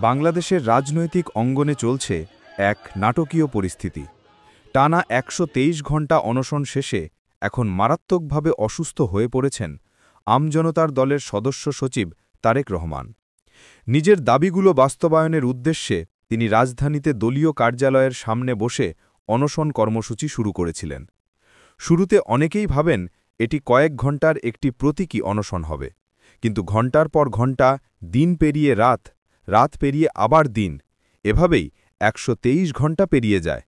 বাংলাদেশের রাজনৈতিক অঙ্গনে চলছে এক নাটকীয় পরিস্থিতি। টানা ১২৩ ঘণ্টা অনশন শেষে এখন মারাত্মকভাবে অসুস্থ হয়ে পড়েছেন আমজনতার দলের সদস্য সচিব তারেক রহমান। নিজের দাবিগুলো বাস্তবায়নের উদ্দেশ্যে তিনি রাজধানীতে দলীয় কার্যালয়ের সামনে বসে অনশন কর্মসূচি শুরু করেছিলেন। শুরুতে অনেকেই ভাবেন এটি কয়েক ঘণ্টার একটি প্রতীকী অনশন হবে, কিন্তু ঘণ্টার পর ঘণ্টা, দিন পেরিয়ে রাত, রাত পেরিয়ে আবার দিন, এভাবেই ১২৩ ঘণ্টা পেরিয়ে যায়।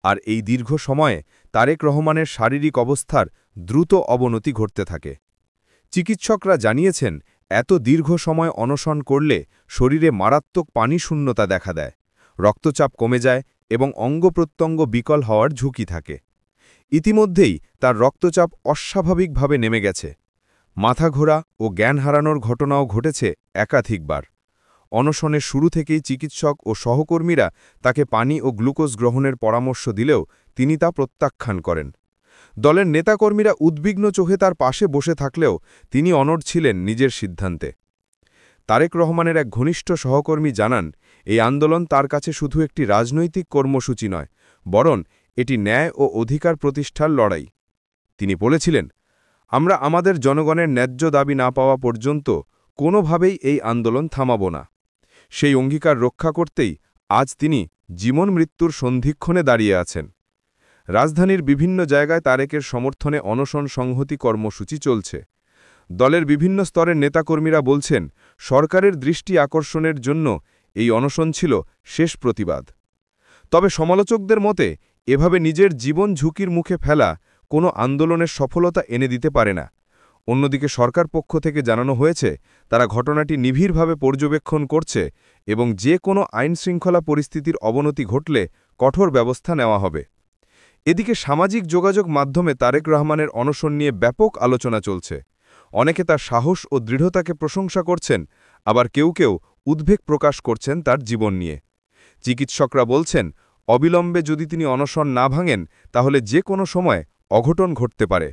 আর এই দীর্ঘ সময়ে তারেক রহমানের শারীরিক অবস্থার দ্রুত অবনতি ঘটতে থাকে। চিকিৎসকরা জানিয়েছেন, এত দীর্ঘ সময় অনশন করলে শরীরে মারাত্মক পানিশূন্যতা দেখা দেয়, রক্তচাপ কমে যায় এবং অঙ্গপ্রত্যঙ্গ বিকল হওয়ার ঝুঁকি থাকে। ইতিমধ্যেই তার রক্তচাপ অস্বাভাবিকভাবে নেমে গেছে। মাথা ঘোরা ও জ্ঞান হারানোর ঘটনাও ঘটেছে একাধিকবার। অনশনের শুরু থেকেই চিকিৎসক ও সহকর্মীরা তাকে পানি ও গ্লুকোজ গ্রহণের পরামর্শ দিলেও তিনি তা প্রত্যাখ্যান করেন। দলের নেতাকর্মীরা উদ্বিগ্ন চোখে তার পাশে বসে থাকলেও তিনি অনড় ছিলেন নিজের সিদ্ধান্তে। তারেক রহমানের এক ঘনিষ্ঠ সহকর্মী জানান, এই আন্দোলন তার কাছে শুধু একটি রাজনৈতিক কর্মসূচি নয়, বরং এটি ন্যায় ও অধিকার প্রতিষ্ঠার লড়াই। তিনি বলেছিলেন, আমরা আমাদের জনগণের ন্যায্য দাবি না পাওয়া পর্যন্ত কোনোভাবেই এই আন্দোলন থামাব না। সেই অঙ্গীকার রক্ষা করতেই আজ তিনি জীবন মৃত্যুর সন্ধিক্ষণে দাঁড়িয়ে আছেন। রাজধানীর বিভিন্ন জায়গায় তারেকের সমর্থনে অনশন সংহতি কর্মসূচি চলছে। দলের বিভিন্ন স্তরের নেতাকর্মীরা বলছেন, সরকারের দৃষ্টি আকর্ষণের জন্য এই অনশন ছিল শেষ প্রতিবাদ। তবে সমালোচকদের মতে এভাবে নিজের জীবন ঝুঁকির মুখে ফেলা কোনো আন্দোলনের সফলতা এনে দিতে পারে না। অন্যদিকে সরকার পক্ষ থেকে জানানো হয়েছে, তারা ঘটনাটি নিবিড়ভাবে পর্যবেক্ষণ করছে এবং যে কোনো আইনশৃঙ্খলা পরিস্থিতির অবনতি ঘটলে কঠোর ব্যবস্থা নেওয়া হবে। এদিকে সামাজিক যোগাযোগ মাধ্যমে তারেক রহমানের অনশন নিয়ে ব্যাপক আলোচনা চলছে। অনেকে তার সাহস ও দৃঢ়তাকে প্রশংসা করছেন, আবার কেউ কেউ উদ্বেগ প্রকাশ করছেন তার জীবন নিয়ে। চিকিৎসকরা বলছেন, অবিলম্বে যদি তিনি অনশন না ভাঙেন তাহলে যে কোনো সময় অঘটন ঘটতে পারে।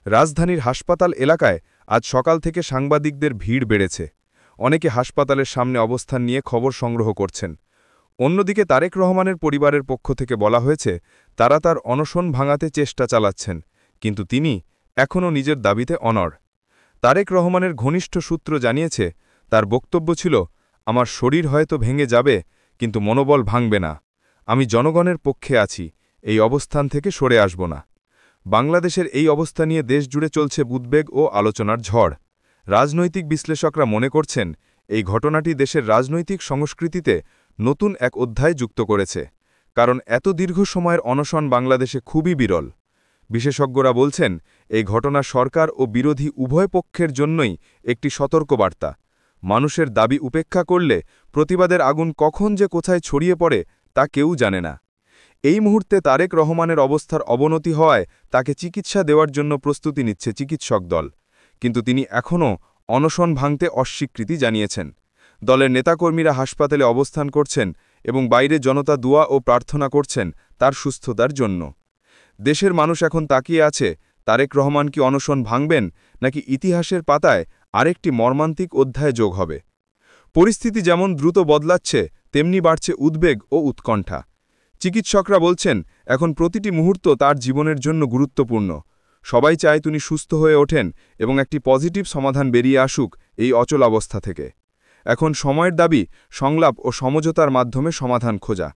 রাজধানীর হাসপাতাল এলাকায় আজ সকাল থেকে সাংবাদিকদের ভিড় বেড়েছে। অনেকে হাসপাতালের সামনে অবস্থান নিয়ে খবর সংগ্রহ করছেন। অন্যদিকে তারেক রহমানের পরিবারের পক্ষ থেকে বলা হয়েছে, তারা তার অনশন ভাঙাতে চেষ্টা চালাচ্ছেন, কিন্তু তিনি এখনও নিজের দাবিতে অনড়। তারেক রহমানের ঘনিষ্ঠ সূত্র জানিয়েছে, তার বক্তব্য ছিল, আমার শরীর হয়তো ভেঙে যাবে, কিন্তু মনোবল ভাঙবে না। আমি জনগণের পক্ষে আছি, এই অবস্থান থেকে সরে আসব না। বাংলাদেশের এই অবস্থা নিয়ে দেশ জুড়ে চলছে উদ্বেগ ও আলোচনার ঝড়। রাজনৈতিক বিশ্লেষকরা মনে করছেন, এই ঘটনাটি দেশের রাজনৈতিক সংস্কৃতিতে নতুন এক অধ্যায় যুক্ত করেছে, কারণ এত দীর্ঘ সময়ের অনশন বাংলাদেশে খুবই বিরল। বিশেষজ্ঞরা বলছেন, এই ঘটনা সরকার ও বিরোধী উভয় পক্ষের জন্যই একটি সতর্কবার্তা। মানুষের দাবি উপেক্ষা করলে প্রতিবাদের আগুন কখন যে কোথায় ছড়িয়ে পড়ে তা কেউ জানে না। এই মুহূর্তে তারেক রহমানের অবস্থার অবনতি হওয়ায় তাকে চিকিৎসা দেওয়ার জন্য প্রস্তুতি নিচ্ছে চিকিৎসক দল, কিন্তু তিনি এখনও অনশন ভাঙতে অস্বীকৃতি জানিয়েছেন। দলের নেতাকর্মীরা হাসপাতালে অবস্থান করছেন এবং বাইরে জনতা দোয়া ও প্রার্থনা করছেন তার সুস্থতার জন্য। দেশের মানুষ এখন তাকিয়ে আছে, তারেক রহমান কি অনশন ভাঙবেন, নাকি ইতিহাসের পাতায় আরেকটি মর্মান্তিক অধ্যায় যোগ হবে। পরিস্থিতি যেমন দ্রুত বদলাচ্ছে, তেমনি বাড়ছে উদ্বেগ ও উৎকণ্ঠা। চিকিৎসকরা বলছেন, এখন প্রতিটি মুহূর্ত তার জীবনের জন্য গুরুত্বপূর্ণ। সবাই চায় তিনি সুস্থ হয়ে ওঠেন এবং একটি পজিটিভ সমাধান বেরিয়ে আসুক এই অচল অবস্থা থেকে। এখন সময়ের দাবি সংলাপ ও সমঝোতার মাধ্যমে সমাধান খোঁজা,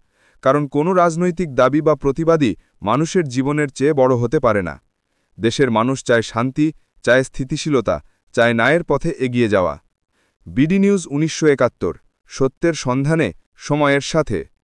কারণ কোনো রাজনৈতিক দাবি বা প্রতিবাদী মানুষের জীবনের চেয়ে বড় হতে পারে না। দেশের মানুষ চায় শান্তি, চায় স্থিতিশীলতা, চায় ন্যায়ের পথে এগিয়ে যাওয়া। বিডি নিউজ ১৯৭১, সত্যের সন্ধানে, সময়ের সাথে।